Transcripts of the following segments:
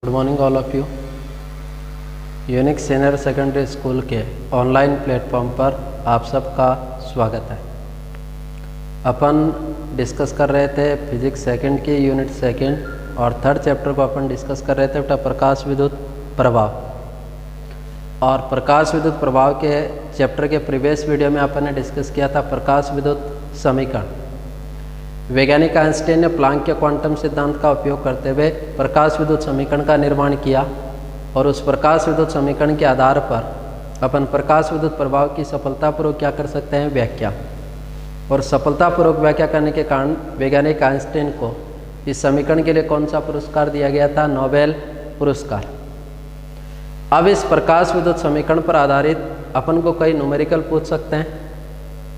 Good morning all of you. Unique senior secondary school के online platform पर आप सबका स्वागत है। अपन डिस्कस कर रहे थे फिजिक्स सेकंड की यूनिट सेकंड और थर्ड चैप्टर को अपन डिस्कस कर रहे थे बेटा प्रकाश विद्युत प्रभाव। और प्रकाश विद्युत प्रभाव के चैप्टर के प्रीवियस वीडियो में अपन ने डिस्कस किया था प्रकाश विद्युत समीकरण। वैज्ञानिक आइंस्टाइन ने प्लांक के क्वांटम सिद्धांत का उपयोग करते हुए प्रकाश विद्युत समीकरण का निर्माण किया और उस प्रकाश विद्युत समीकरण के आधार पर अपन प्रकाश विद्युत प्रभाव की सफलतापूर्वक क्या कर सकते हैं, व्याख्या। और सफलतापूर्वक व्याख्या करने के कारण वैज्ञानिक आइंस्टाइन को इस समीकरण के लिए कौन सा पुरस्कार दिया गया था, नोबेल पुरस्कार। अब इस प्रकाश विद्युत समीकरण पर आधारित अपन को कई न्यूमेरिकल पूछ सकते हैं।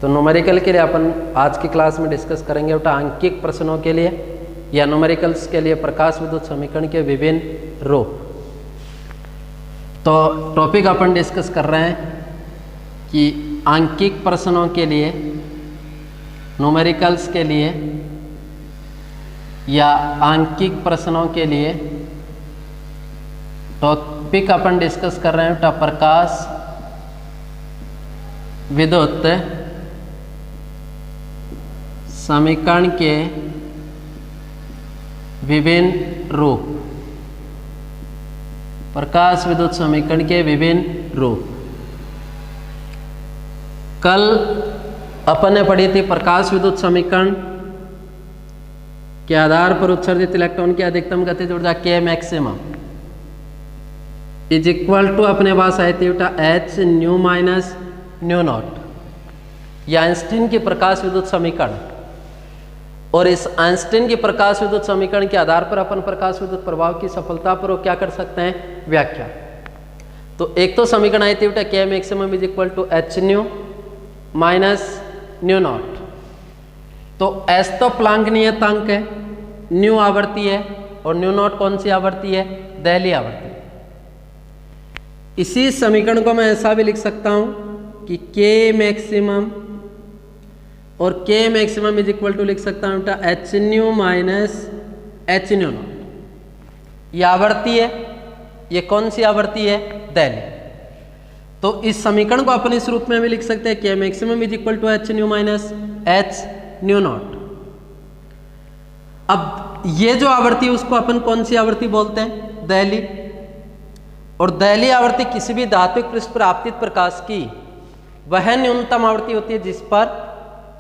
तो न्यूमेरिकल के लिए अपन आज की क्लास में डिस्कस करेंगे बेटा अंकिक प्रश्नों के लिए या न्यूमेरिकल्स के लिए प्रकाश विद्युत समीकरण के विभिन्न रूप। तो टॉपिक अपन डिस्कस कर रहे हैं कि अंकिक प्रश्नों के लिए, न्यूमेरिकल्स के लिए या अंकिक प्रश्नों के लिए टॉपिक अपन डिस्कस कर रहे हैं बेटा प्रकाश विद्युत समीकरण के विभिन्न रूप। प्रकाश विद्युत समीकरण के विभिन्न रूप। कल अपन ने पढ़ी थी प्रकाश विद्युत समीकरण के आधार पर उत्सर्जित इलेक्ट्रॉन की अधिकतम गतिज ऊर्जा के मैक्सिमम इज इक्वल टू अपने पास आई थी बेटा h nu minus nu not. यह आइंस्टीन की प्रकाश विद्युत समीकरण। और इस आइंस्टीन की प्रकाश विद्युत समीकरण के आधार पर अपन प्रकाश विद्युत प्रभाव की सफलतापूर्वक क्या कर सकते हैं, व्याख्या। तो एक तो समीकरण आई थी बेटा K maximum is equal to H nu minus nu naught. तो एस तो प्लांक नियतांक है, न्यू आवर्ती है और न्यू नॉट कौन सी आवर्ती है, दहली आवर्ती। इसी समीकरण को मैं ऐसा भी लिख सकता हूं कि के मैक्सिमम और के मैक्सिमम इज इक्वल टू लिख सकता हूं बेटा h nu minus h nu not. ये आवर्ती है, ये कौन सी आवर्ती है, दहली। तो इस समीकरण को अपन इस रूप में भी लिख सकते हैं K maximum is equal to H nu minus h nu naught. अब ये जो आवर्ती है उसको अपन कौन सी आवर्ती बोलते हैं, दहली। और दहली आवर्ती किसी भी धात्विक पृष्ठ पर आपतित प्रकाश की वह न्यूनतम आवृत्ति होती है जिस पर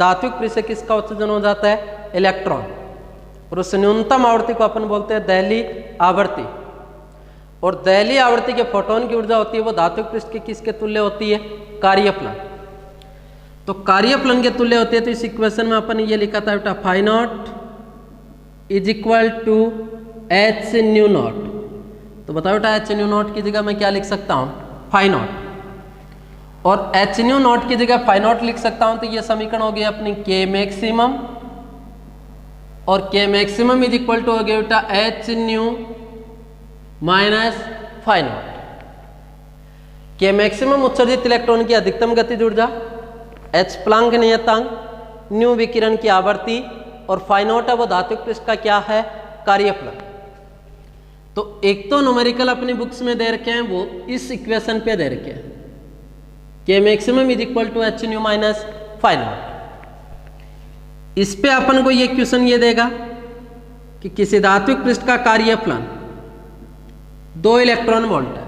धात्विक पृष्ठ से किसका उत्सर्जन हो जाता है, इलेक्ट्रॉन। और उस न्यूनतम आवृत्ति को अपन बोलते हैं दहली आवर्ती। और दहली आवर्ती के फोटोन की ऊर्जा होती है वो धात्विक पृष्ठ की किसके तुल्य होती है, कार्यफलन। तो कार्यफलन के तुल्य होती है। तो इस इक्वेशन में अपन ये लिखा था बेटा phi naught is equal to H nu naught. तो बताओ बेटा एच न्यू नॉट की जगह मैं क्या लिख सकता हूं, फाई नॉट। और एच न्यू नॉट की जगह फाई नॉट लिख सकता हूं। तो ये समीकरण हो गया अपनी के मैक्सिमम और के मैक्सिमम इज इक्वल टू हो गया बेटा h nu minus phi naught. K maximum उत्सर्जित इलेक्ट्रॉन की अधिकतम गतिज ऊर्जा, एच प्लांक नियतांक, न्यू विकिरण की आवर्ती और फाई नॉट है वो धात्विक पृष्ठ का क्या है, कार्यफलन। तो एक तो न्यूमेरिकल अपनी बुक्स में दे रखे हैं वो इस इक्वेशन पे दे रखे हैं K maximum is equal to H nu minus phi naught. इस पे अपन को ये क्वेश्चन ये देगा कि किसी धात्विक पृष्ठ का कार्यफलन 2 इलेक्ट्रॉन वोल्ट है।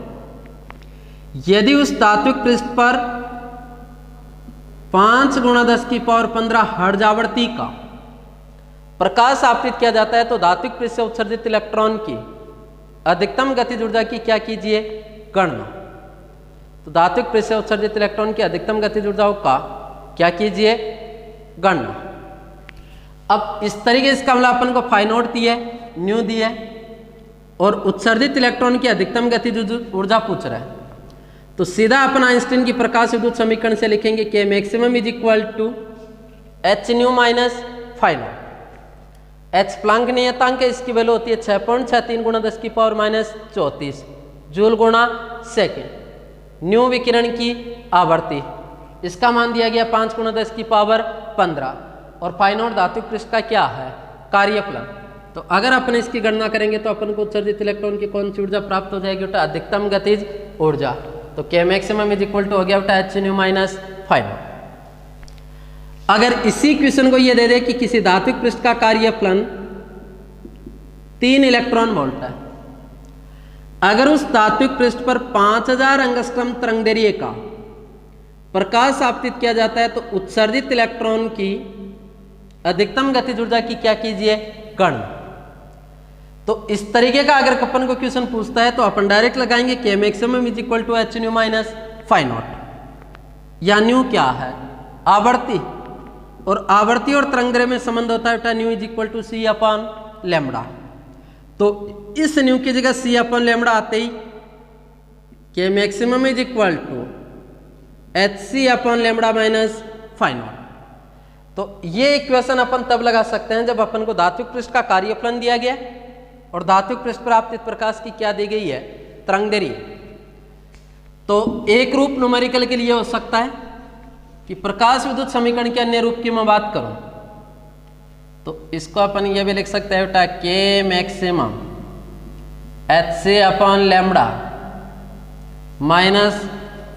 यदि उस धात्विक पृष्ठ पर 5 × 10⁻15 हर्ट्ज आवृत्ति का प्रकाश आपतित किया जाता है तो धात्विक पृष्ठ से उत्सर्जित इलेक्ट्रॉन की अधिकतम गतिज ऊर्जा की क्या कीजिए, गणना। तो धात्विक पृष्ठ से उत्सर्जित इलेक्ट्रॉन की अधिकतम गतिज ऊर्जाओं का क्या कीजिए, गणना। अब इस तरीके से मामला अपन को फाई नॉट दी है, न्यू दी है और उत्सर्जित इलेक्ट्रॉन की अधिकतम गतिज ऊर्जा पूछ रहा है। तो सीधा अपन आइंस्टीन की प्रकाश विद्युत समीकरण से लिखेंगे K maximum is equal to H nu minus phi naught. H Planck नियतांक है, इसकी वैल्यू होती है 6.63 × 10⁻34 जूल गुणा सेकेंड। न्यू विकिरण की आवर्ती, इसका मान दिया गया 5 × 10⁻15 और फाई नॉट धात्विक पृष्ठ का क्या है, कार्यफलन। तो अगर अपन इसकी गणना करेंगे तो अपन को उत्सर्जित इलेक्ट्रॉन की कौन सी ऊर्जा प्राप्त हो जाएगी बेटा? अधिकतम गतिज ऊर्जा। तो K maximum is equal to हो गया बेटा h न्यू माइनस फाइव। अगर इसी क्वेश्चन को ये दे दे कि किसी धात्विक पृष्ठ का कार्यफलन 3 इलेक्ट्रॉन वोल्ट है, अगर उस धात्विक पृष्ठ पर 5000 एंगस्ट्रॉम तरंगदैर्घ्य का प्रकाश आपतित किया जाता है तो उत्सर्जित इलेक्ट्रॉन की अधिकतम गतिज ऊर्जा की क्या कीजिए? गणना। तो इस तरीके का अगर अपन को क्वेश्चन पूछता है तो अपन डायरेक्ट लगाएंगे K maximum is equal to h nu minus phi naught. या न्यू क्या है? आवर्ती, और आवर्ती और तरंगदैर्घ्य में संबंध होता है बेटा nu is equal to C upon lambda. तो इस न्यू की जगह सी अपॉन लैम्बडा आते ही K maximum is equal to h C upon lambda minus phi naught. तो ये इक्वेशन अपन तब लगा सकते हैं जब अपन को धात्विक पृष्ठ का कार्यफलन दिया गया और धात्विक पृष्ठ पर आपतित प्रकाश की क्या दी गई है? तरंगदैर्घ्य। तो एक रूप न्यूमेरिकल के लिए हो सकता है कि प्रकाश विद्युत समीकरण के अन्य रूप की मैं बात करूं तो इसको अपन ये भी लिख सकते हैं बेटा K मैक्सिमम एच सी upon lambda minus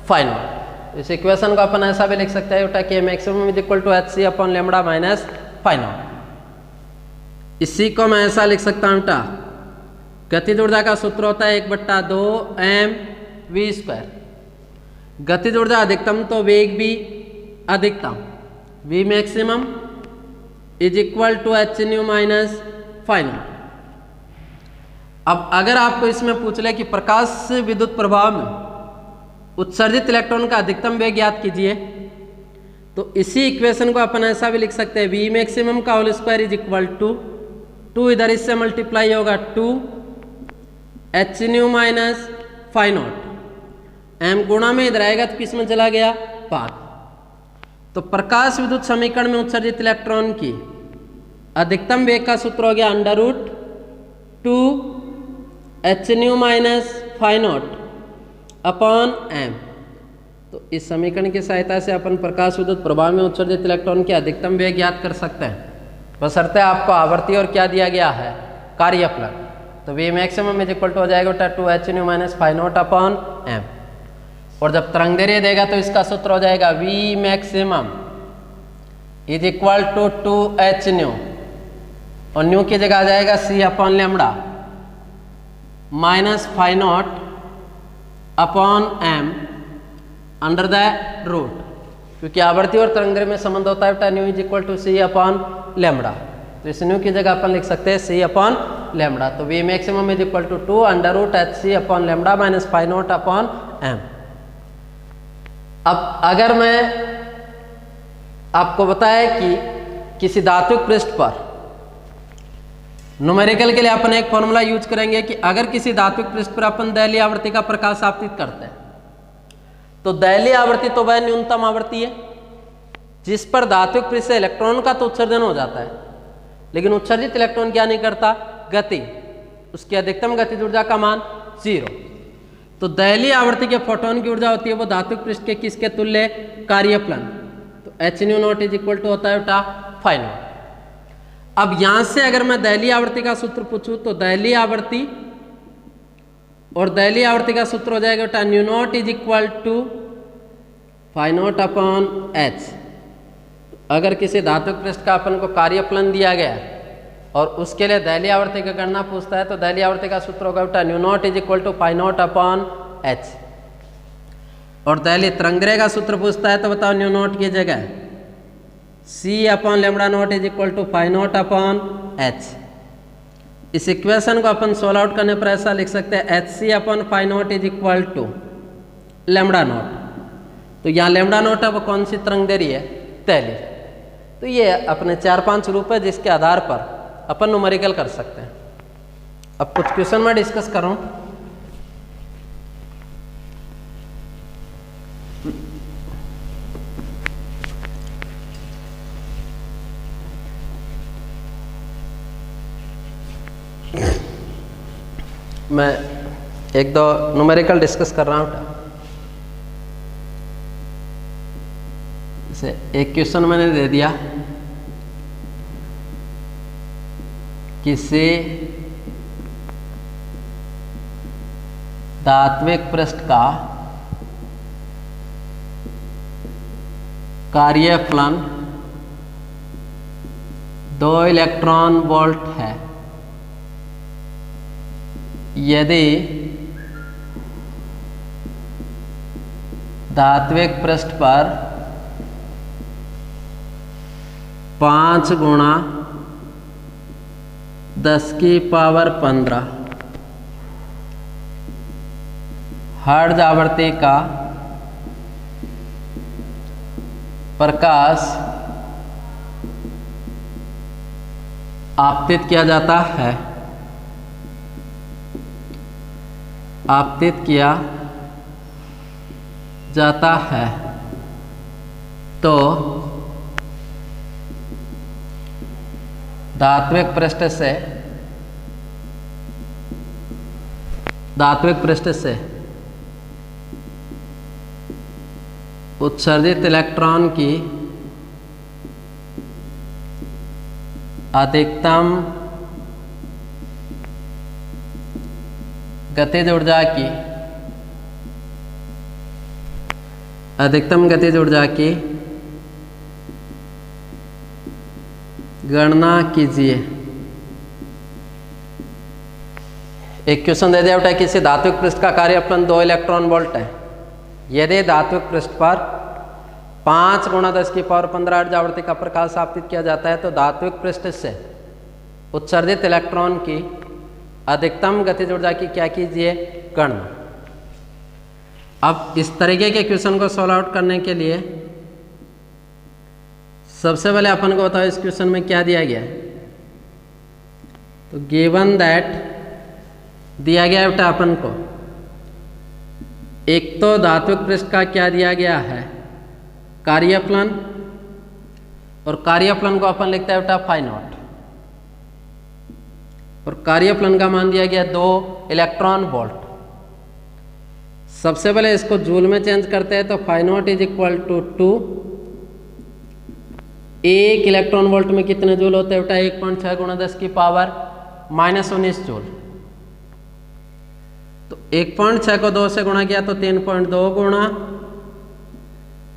phi naught. इस इक्वेशन को अपन ऐसा भी लिख सकते हैं बेटा K maximum is equal to h C upon lambda minus phi naught. इसी को मैं ऐसा लिख सकता हूं बेटा गतिज ऊर्जा का सूत्र होता है 1/2 mv²। गतिज ऊर्जा अधिकतम तो वेग भी अधिकतम, v maximum is equal to H nu minus phi naught. अब अगर आपको इसमें पूछ ले कि प्रकाश विद्युत प्रभाव में उत्सर्जित इलेक्ट्रॉन का अधिकतम वेग ज्ञात कीजिए तो इसी इक्वेशन को अपन ऐसा भी लिख सकते हैं v मैक्सिमम का whole square is equal to 2 इधर इससे मल्टीप्लाई होगा 2 H nu minus phi naught. m गुणा में इधर आएगा तो किस में चला गया? 5। तो प्रकाश विद्युत समीकरण में उत्सर्जित इलेक्ट्रॉन की अधिकतम वेग का सूत्र हो गया √2 H nu minus phi naught upon m। तो इस समीकरण की सहायता से अपन प्रकाश विद्युत प्रभाव में उत्सर्जित इलेक्ट्रॉन के अधिकतम वेग ज्ञात कर सकते हैं, बशर्ते आपको आवर्ती और क्या दिया गया है? कार्यफलन। तो v maximum is equal to हो जाएगा बेटा 2 H nu minus phi naught upon m। और जब तरंगदैर्घ्य देगा तो इसका सूत्र हो जाएगा v maximum is equal to 2 H nu और न्यू की जगह आ जाएगा c upon lambda minus phi naught upon m under the root, क्योंकि आवर्ती और तरंगदैर्घ्य में संबंध होता है बेटा nu is equal to C upon lambda. तो इस न्यू की जगह अपन लिख सकते हैं सी अपॉन लैम्बडा। तो v maximum is equal to 2 under root H C upon lambda minus phi naught upon m। अब अगर मैं आपको बताया कि किसी धात्विक पृष्ठ पर न्यूमेरिकल के लिए अपन एक फॉर्मूला यूज करेंगे कि अगर किसी धात्विक पृष्ठ पर अपन दहलीय आवृत्ति का प्रकाश आपतित करते हैं तो दहलीय आवृत्ति तो वह न्यूनतम आवृत्ति है जिस पर धात्विक पृष्ठ से इलेक्ट्रॉन का तो उत्सर्जन हो जाता है, लेकिन उत्सर्जित इलेक्ट्रॉन क्या नहीं करता? गति। उसकी अधिकतम गतिज ऊर्जा का मान 0। तो दहलीय आवृत्ति के फोटोन की ऊर्जा होती है वो धात्विक पृष्ठ के किसके तुल्य? कार्यफलन। तो H nu naught is equal to होता है बेटा फाइव नॉट। अब यहां से अगर मैं दहलीय आवृत्ति का सूत्र पूछूं तो दहलीय आवृत्ति और दहलीय आवृत्ति का सूत्र हो जाएगा बेटा nu naught is equal to phi naught upon H. अगर किसी धात्विक पृष्ठ का अपन को कार्यफलन दिया गया और उसके लिए दहलीय आवृत्ति की गणना पूछता है तो दहलीय आवृत्ति का सूत्र होगा बेटा nu naught is equal to phi naught upon H. और दहलीय तरंगदैर्घ्य का सूत्र पूछता है तो बताओ न्यू नॉट की जगह c upon lambda naught is equal to phi naught upon H. इस इक्वेशन को अपन सोल्व आउट करने पर ऐसा लिख सकते हैं H C upon phi naught is equal to lambda naught. तो यहाँ लैम्बडा नॉट है वो कौन सी तरंगदैर्घ्य है? दहलीय। तो ये अपने 4-5 रूप है जिसके आधार पर अपन न्यूमेरिकल कर सकते हैं। अब कुछ क्वेश्चन मैं डिस्कस कर रहा हूँ। मैं एक दो न्यूमेरिकल डिस्कस कर रहा हूँ। जैसे एक क्वेश्चन मैंने दे दिया किसी धात्विक पृष्ठ का कार्यफलन 2 इलेक्ट्रॉन वोल्ट है यदि धात्विक पृष्ठ पर 5 गुणा 10⁻15 हर्ट्ज आवृत्ति का प्रकाश आपतित किया जाता है, आपतित किया जाता है तो धात्विक पृष्ठ से उत्सर्जित इलेक्ट्रॉन की अधिकतम गतिज ऊर्जा की गणना कीजिए। एक क्वेश्चन दे दिया बेटा, किसी धात्विक पृष्ठ का कार्यफलन 2 इलेक्ट्रॉन वोल्ट है यदि धात्विक पृष्ठ पर 5 गुणा 10⁻15 हर्ट्ज आवृत्ति का प्रकाश आपतित किया जाता है तो धात्विक पृष्ठ से उत्सर्जित इलेक्ट्रॉन की अधिकतम गतिज ऊर्जा की क्या कीजिए, गणना। अब इस तरीके के क्वेश्चन को सॉल्व आउट करने के लिए सबसे पहले अपन को बताओ इस क्वेश्चन में क्या दिया गया है। तो गिवन दैट दिया गया बेटा अपन को, एक तो धात्विक पृष्ठ का क्या दिया गया है, कार्यफलन, और कार्यफलन को अपन लिखते हैं बेटा फाई नॉट, और कार्यफलन का मान दिया गया 2 इलेक्ट्रॉन वोल्ट। सबसे पहले इसको जूल में चेंज करते हैं तो phi naught is equal to 2। 1 electron volt में कितने जूल होते हैं बेटा, 1.6 गुणा 10⁻−19 जूल। तो 1.6 को 2 से गुणा किया तो 3.2 गुणा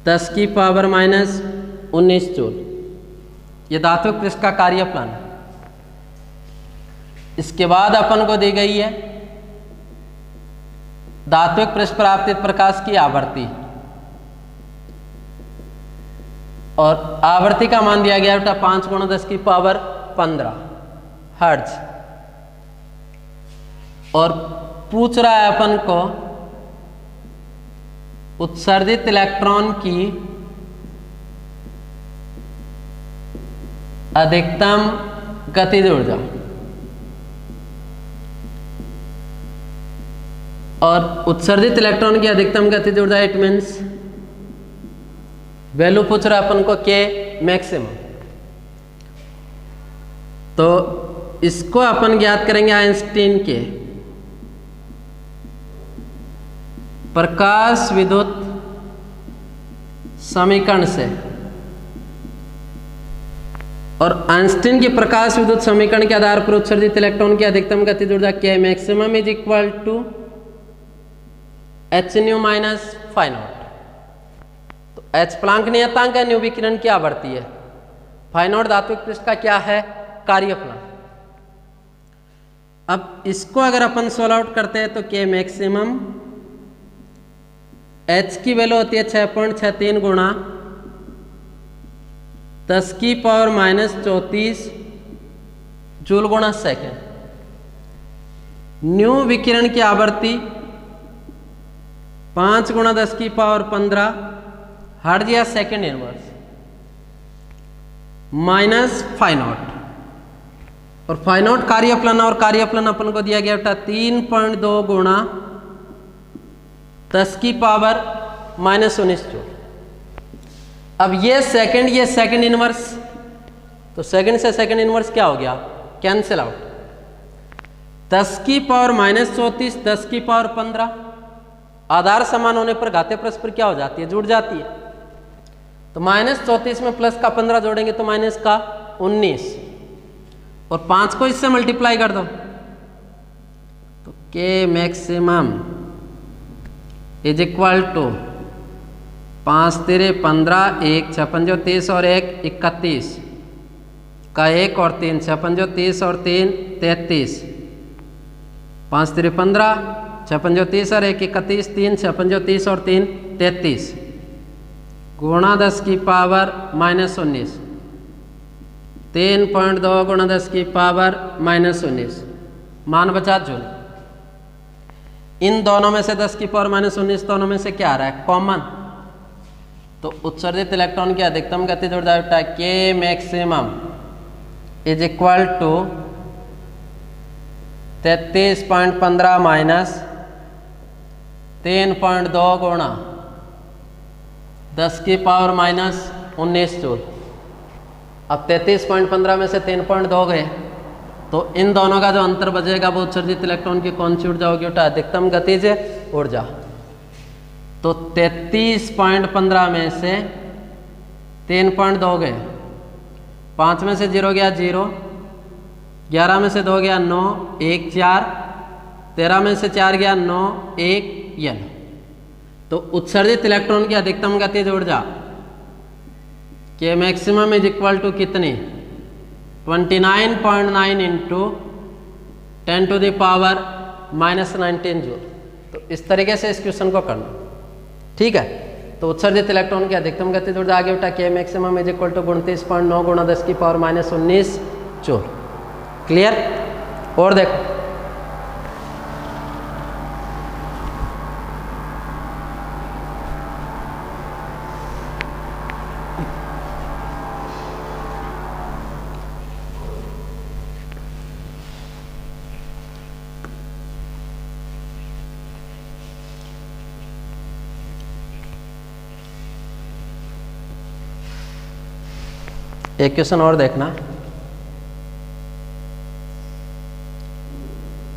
10⁻−19 जूल। ये धात्विक पृष्ठ का कार्यफलन है। इसके बाद अपन को दी गई है धात्विक पृष्ठ पर आपतित प्रकाश की आवृत्ति, और आवृत्ति का मान दिया गया बेटा 5 गुणा 10⁻15 हर्ट्ज, और पूछ रहा है अपन को उत्सर्जित इलेक्ट्रॉन की अधिकतम गतिज ऊर्जा, और उत्सर्जित इलेक्ट्रॉन की अधिकतम गतिज ऊर्जा इट मीन्स वैल्यू पूछ रहा है अपन को के मैक्सिमम। तो इसको अपन ज्ञात करेंगे आइंस्टीन के प्रकाश विद्युत समीकरण से, और आइंस्टीन की प्रकाश विद्युत समीकरण के आधार पर उत्सर्जित इलेक्ट्रॉन की अधिकतम गतिज ऊर्जा के maximum is equal to hν minus phi naught. तो h प्लांक नियतांक है, न्यू विकिरण की आवृत्ति है, फाई नॉट धात्विक पृष्ठ का क्या है, कार्यफलन। अब इसको अगर अपन सोल्व आउट करते हैं तो के मैक्सिमम h की वैल्यू होती है 6.63 गुणा 10⁻−34 जूल गुणा सेकेंड। न्यू विकिरण की आवृत्ति 5 गुणा 10⁻15 हर्ट्ज या second inverse minus phi naught, और फाई नॉट कार्यफलन, और कार्यफलन अपन को दिया गया बेटा 3.2 गुणा 10⁻−19 जूल। अब ये सेकंड इनवर्स, तो सेकंड से सेकंड इनवर्स क्या हो गया, कैंसिल आउट। 10⁻−34 10⁻15 आधार समान होने पर घातीय परस्पर क्या हो जाती है, जुड़ जाती है। तो -34 में प्लस का 15 जोड़ेंगे तो माइनस का 19, और 5 को इससे मल्टीप्लाई कर दो तो के मैक्सिमम इज इक्वल टू 5 तेरे 15, 1 6 5 30 और 1 31 का 1 और 3 6 5 30 और 3 33, 5 तेरे 15, 6 5 30 और 1 31, 3 6 5 30 और 3 33 गुणा 10 की पावर -19, 3.2 गुणा 10 की पावर -19 मान बचा जूल। इन दोनों में से 10 की पावर -19 दोनों में से क्या आ रहा है? कॉमन। तो उत्सर्जित इलेक्ट्रॉन की अधिकतम गति जुड़ जाएगा के maximum is equal to 33.15 minus 3.2 गुणा 10 की पावर -19 जूल। अब 33.15 में से 3.2 गए तो इन दोनों का जो अंतर बचेगा वो उत्सर्जित इलेक्ट्रॉन की कौन सी ऊर्जा होगी? अधिकतम गतिज ऊर्जा। तो 33.15 में से 3.2 गए, 5 में से 0 गया 0, 11 में से 2 गया 9, 1 4, 13 में से 4 गया 9, 1 यल। तो उत्सर्जित इलेक्ट्रॉन की अधिकतम गतिज ऊर्जा के मैक्सिमम इज इक्वल टू कितनी? 29.9 इंटू 10⁻⁻19 जूल। तो इस तरीके से इस क्वेश्चन को करना, ठीक है। तो उत्सर्जित इलेक्ट्रॉन की अधिकतम गतिज ऊर्जा आगे उठा के मैक्सिमम इज इक्वल टू 29.9 गुणा 10 की पावर -19 जूल। क्लियर? और देखो एक क्वेश्चन और देखना।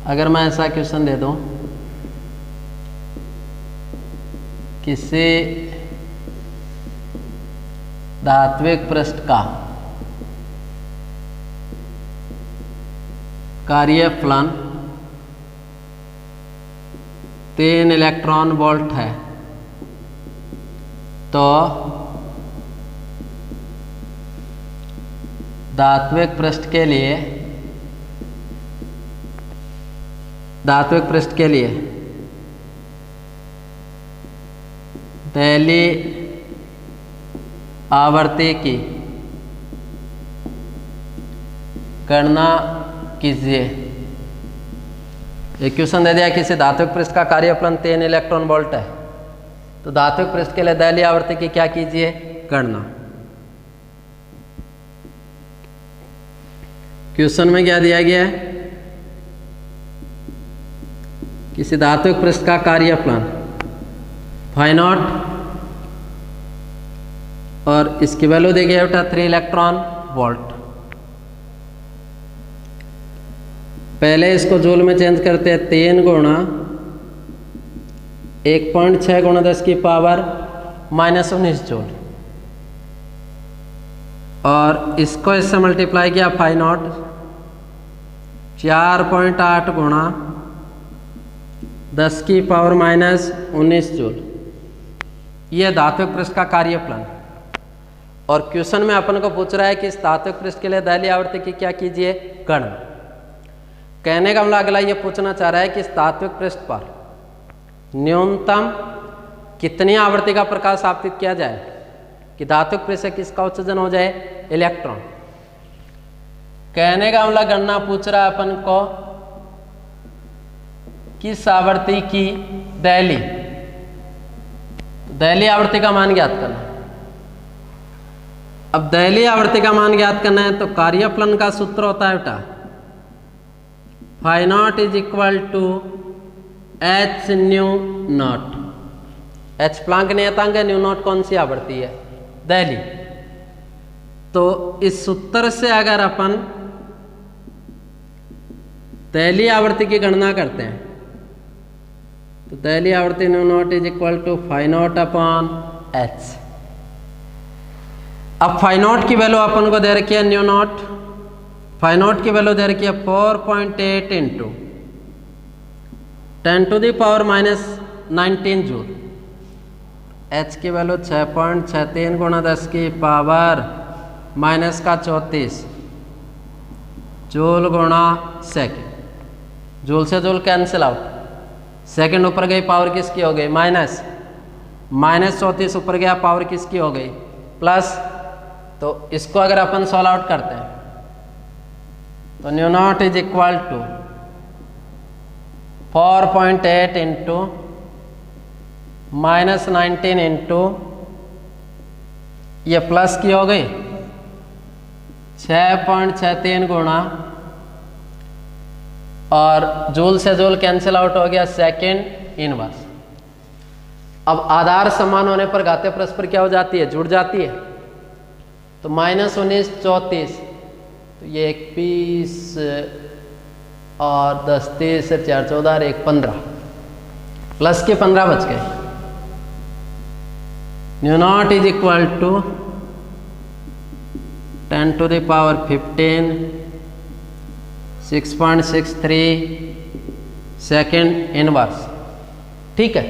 अगर मैं ऐसा क्वेश्चन दे दूं, किसी धात्विक पृष्ठ का कार्यफलन 3 इलेक्ट्रॉन वोल्ट है, तो धात्विक पृष्ठ के लिए पहली आवर्ती की गणना कीजिए। एक क्वेश्चन दे दिया किसी धात्विक पृष्ठ का कार्यफलन 3 इलेक्ट्रॉन वोल्ट है, तो धात्विक पृष्ठ के लिए दहली आवर्ती की क्या कीजिए? गणना। क्वेश्चन में क्या दिया गया है? किसी धात्विक पृष्ठ का कार्यफलन फाई नॉट और इसकी वैल्यू दी गई बेटा 3 इलेक्ट्रॉन वोल्ट। पहले इसको जूल में चेंज करते हैं, 3 गुणा 1.6 गुणा 10 की पावर -19 जूल, और इसको इससे मल्टीप्लाई किया फाई नॉट 4.8 गुणा 10 की पावर -19 जूल। यह धात्विक पृष्ठ का कार्यफलन। और क्वेश्चन में अपन को पूछ रहा है कि इस धात्विक पृष्ठ के लिए दहली आवर्ती की क्या कीजिए? गणना। कहने का मतलब अगला ये पूछना चाह रहा है कि इस धात्विक पृष्ठ पर न्यूनतम कितनी आवृत्ति का प्रकाश आपतित किया जाए कि धात्विक पृष्ठ से किसका उत्सर्जन हो जाए? इलेक्ट्रॉन। कहने का मतलब गणना पूछ रहा है अपन को किस आवृत्ति की दहली, दहली आवृत्ति का मान ज्ञात करना। अब दहली आवृत्ति का मान ज्ञात करना है तो कार्यफलन का सूत्र होता है बेटा phi naught is equal to H nu naught. H Planck नियतांक है, न्यू नॉट कौन सी आवृत्ति है? दहली। तो इस सूत्र से अगर अपन दहली आवृत्ति की गणना करते हैं तो दहली आवृत्ति nu naught is equal to phi naught upon H. अब फाई नॉट की वैल्यू अपन को दे रखी है न्यू नॉट फाई नॉट की वैल्यू दे रखी है 4.8 इंटू 10⁻⁻19 जूल। एच की वैल्यू 6.63 गुणा 10⁻⁻34 जूल गुणा सेकेंड। जूल से जूल कैंसिल आउट, सेकेंड ऊपर गई पावर किसकी हो गई -34 ऊपर गया पावर किसकी हो गई प्लस। तो इसको अगर अपन सॉल्व आउट करते हैं तो nu naught is equal to 4.8 into -19 into ये प्लस की हो गई 6.63 गुणा और जूल से जूल कैंसिल आउट हो गया सेकेंड इनवर्स। अब आधार समान होने पर घातीय परस्पर क्या हो जाती है, जुड़ जाती है। तो -19 34 तो ये 21 और 10 30 4 14 और 1 15 प्लस के 15 बच गए। Nu naught is equal to 10⁻15 6.63 second inverse. ठीक है,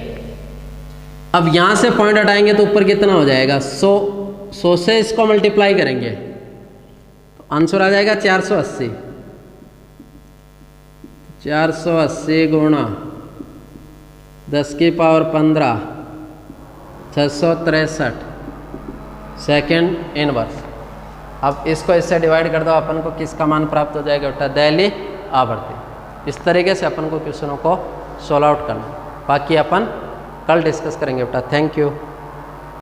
अब यहां से पॉइंट हटाएंगे तो ऊपर कितना हो जाएगा 100 से इसको मल्टीप्लाई करेंगे तो आंसर आ जाएगा 480। 480 गुणा 10⁻15 663 सेकेंड इनवर्स। अब इसको इससे डिवाइड कर दो, अपन को किसका मान प्राप्त हो जाएगा बेटा, दैली आवर्ती। इस तरीके से अपन को क्वेश्चनों को सोल्व आउट करना, बाकी अपन कल डिस्कस करेंगे बेटा। Thank you.